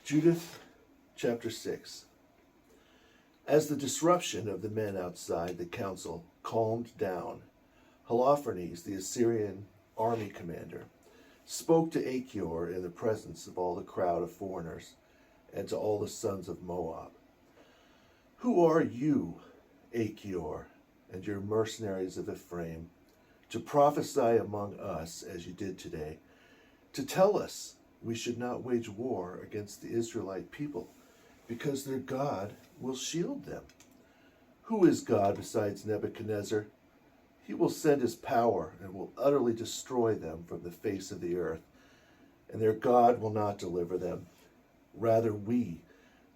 Judith chapter 6. As the disruption of the men outside the council calmed down, Holofernes, the Assyrian army commander, spoke to Achior in the presence of all the crowd of foreigners and to all the sons of Moab. Who are you, Achior, and your mercenaries of Ephraim, to prophesy among us as you did today, to tell us we should not wage war against the Israelite people, because their God will shield them? Who is God besides Nebuchadnezzar? He will send his power and will utterly destroy them from the face of the earth, and their God will not deliver them. Rather, we,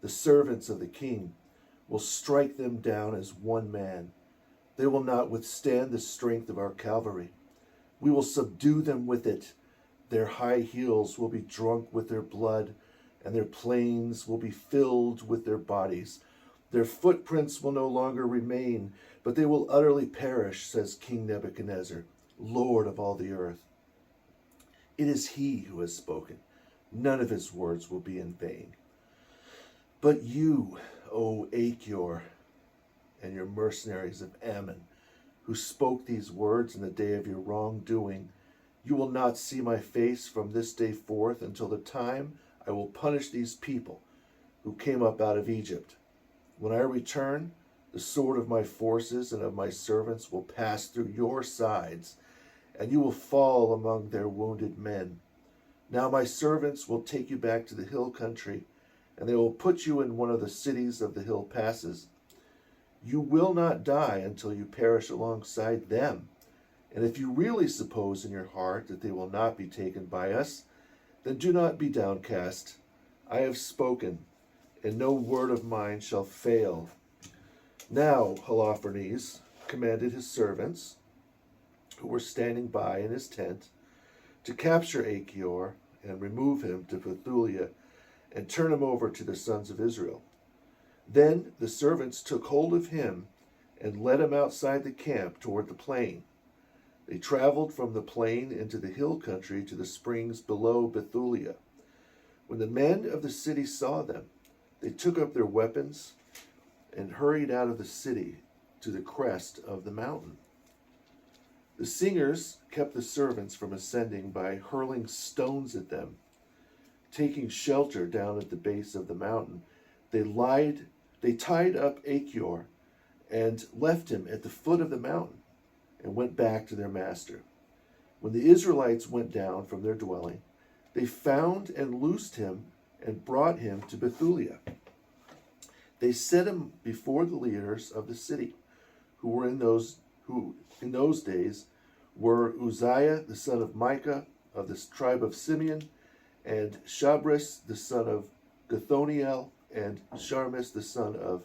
the servants of the king, will strike them down as one man. They will not withstand the strength of our cavalry. We will subdue them with it. Their high heels will be drunk with their blood, and their plains will be filled with their bodies. Their footprints will no longer remain, but they will utterly perish, says King Nebuchadnezzar, Lord of all the earth. It is he who has spoken. None of his words will be in vain. But you, O Achior, and your mercenaries of Ammon, who spoke these words in the day of your wrongdoing, you will not see my face from this day forth until the time I will punish these people who came up out of Egypt. When I return, the sword of my forces and of my servants will pass through your sides, and you will fall among their wounded men. Now my servants will take you back to the hill country, and they will put you in one of the cities of the hill passes. You will not die until you perish alongside them. And if you really suppose in your heart that they will not be taken by us, then do not be downcast. I have spoken, and no word of mine shall fail. Now Holofernes commanded his servants, who were standing by in his tent, to capture Achior and remove him to Bethulia and turn him over to the sons of Israel. Then the servants took hold of him and led him outside the camp toward the plain. They traveled from the plain into the hill country to the springs below Bethulia. When the men of the city saw them, they took up their weapons and hurried out of the city to the crest of the mountain. The singers kept the servants from ascending by hurling stones at them. Taking shelter down at the base of the mountain, they tied up Achior and left him at the foot of the mountain, and went back to their master. When the Israelites went down from their dwelling, they found and loosed him and brought him to Bethulia. They set him before the leaders of the city, who in those days were Uzziah the son of Micah of the tribe of Simeon, and Shabris the son of Gethoniel, and Sharmis the son of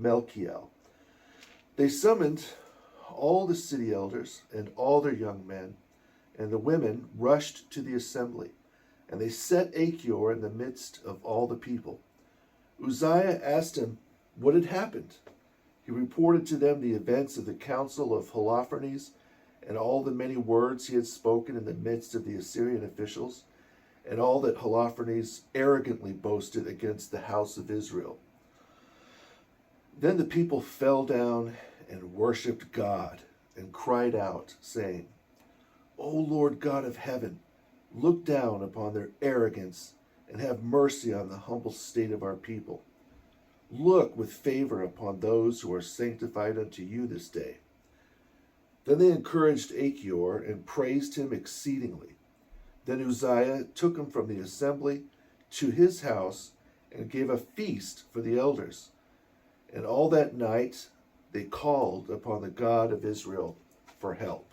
Melchiel. They summoned all the city elders and all their young men, and the women rushed to the assembly, and they set Achior in the midst of all the people. Uzziah asked him what had happened. He reported to them the events of the council of Holofernes and all the many words he had spoken in the midst of the Assyrian officials, and all that Holofernes arrogantly boasted against the house of Israel. Then the people fell down and worshipped God, and cried out, saying, O Lord God of heaven, look down upon their arrogance, and have mercy on the humble state of our people. Look with favor upon those who are sanctified unto you this day. Then they encouraged Achior and praised him exceedingly. Then Uzziah took him from the assembly to his house and gave a feast for the elders. And all that night they called upon the God of Israel for help.